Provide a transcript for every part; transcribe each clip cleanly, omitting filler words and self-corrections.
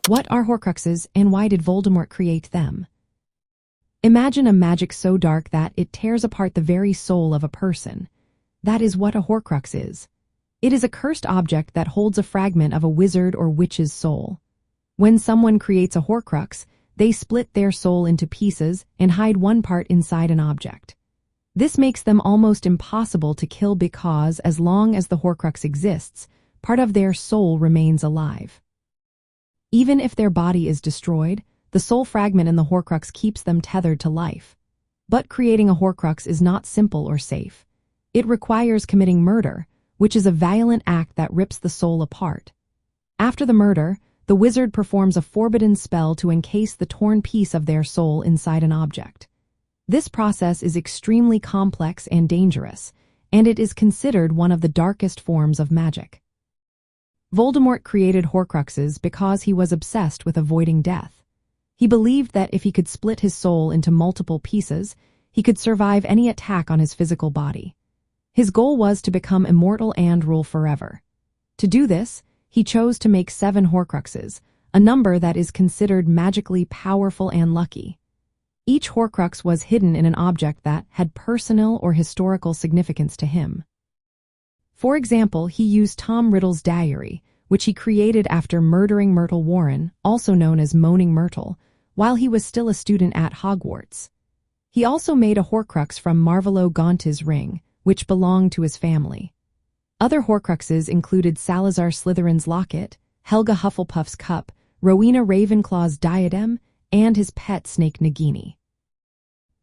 What are Horcruxes and why did Voldemort create them? Imagine a magic so dark that it tears apart the very soul of a person. That is what a Horcrux is. It is a cursed object that holds a fragment of a wizard or witch's soul. When someone creates a Horcrux, they split their soul into pieces and hide one part inside an object. This makes them almost impossible to kill because, as long as the Horcrux exists, part of their soul remains alive. Even if their body is destroyed, the soul fragment in the Horcrux keeps them tethered to life. But creating a Horcrux is not simple or safe. It requires committing murder, which is a violent act that rips the soul apart. After the murder, the wizard performs a forbidden spell to encase the torn piece of their soul inside an object. This process is extremely complex and dangerous, and it is considered one of the darkest forms of magic. Voldemort created Horcruxes because he was obsessed with avoiding death. He believed that if he could split his soul into multiple pieces, he could survive any attack on his physical body. His goal was to become immortal and rule forever. To do this, he chose to make 7 Horcruxes, a number that is considered magically powerful and lucky. Each Horcrux was hidden in an object that had personal or historical significance to him. For example, he used Tom Riddle's diary, which he created after murdering Myrtle Warren, also known as Moaning Myrtle, while he was still a student at Hogwarts. He also made a Horcrux from Marvolo Gaunt's ring, which belonged to his family. Other Horcruxes included Salazar Slytherin's locket, Helga Hufflepuff's cup, Rowena Ravenclaw's diadem, and his pet snake Nagini.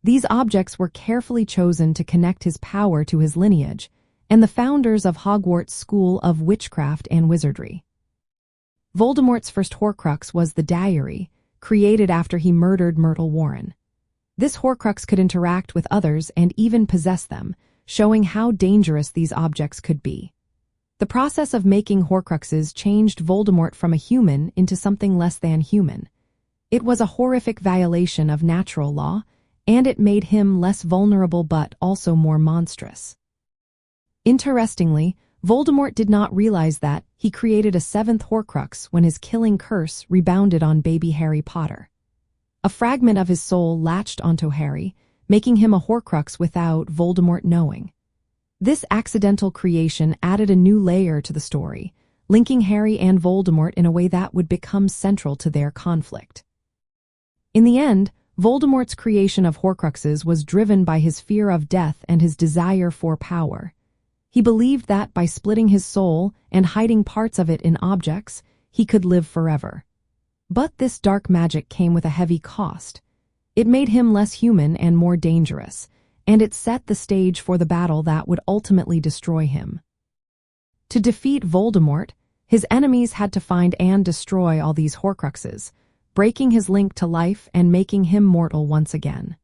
These objects were carefully chosen to connect his power to his lineage, and the founders of Hogwarts School of Witchcraft and Wizardry. Voldemort's first Horcrux was the diary, created after he murdered Myrtle Warren. This Horcrux could interact with others and even possess them, showing how dangerous these objects could be. The process of making Horcruxes changed Voldemort from a human into something less than human. It was a horrific violation of natural law, and it made him less vulnerable but also more monstrous. Interestingly, Voldemort did not realize that he created a 7th Horcrux when his killing curse rebounded on baby Harry Potter. A fragment of his soul latched onto Harry, making him a Horcrux without Voldemort knowing. This accidental creation added a new layer to the story, linking Harry and Voldemort in a way that would become central to their conflict. In the end, Voldemort's creation of Horcruxes was driven by his fear of death and his desire for power. He believed that by splitting his soul and hiding parts of it in objects, he could live forever. But this dark magic came with a heavy cost. It made him less human and more dangerous, and it set the stage for the battle that would ultimately destroy him. To defeat Voldemort, his enemies had to find and destroy all these Horcruxes, breaking his link to life and making him mortal once again.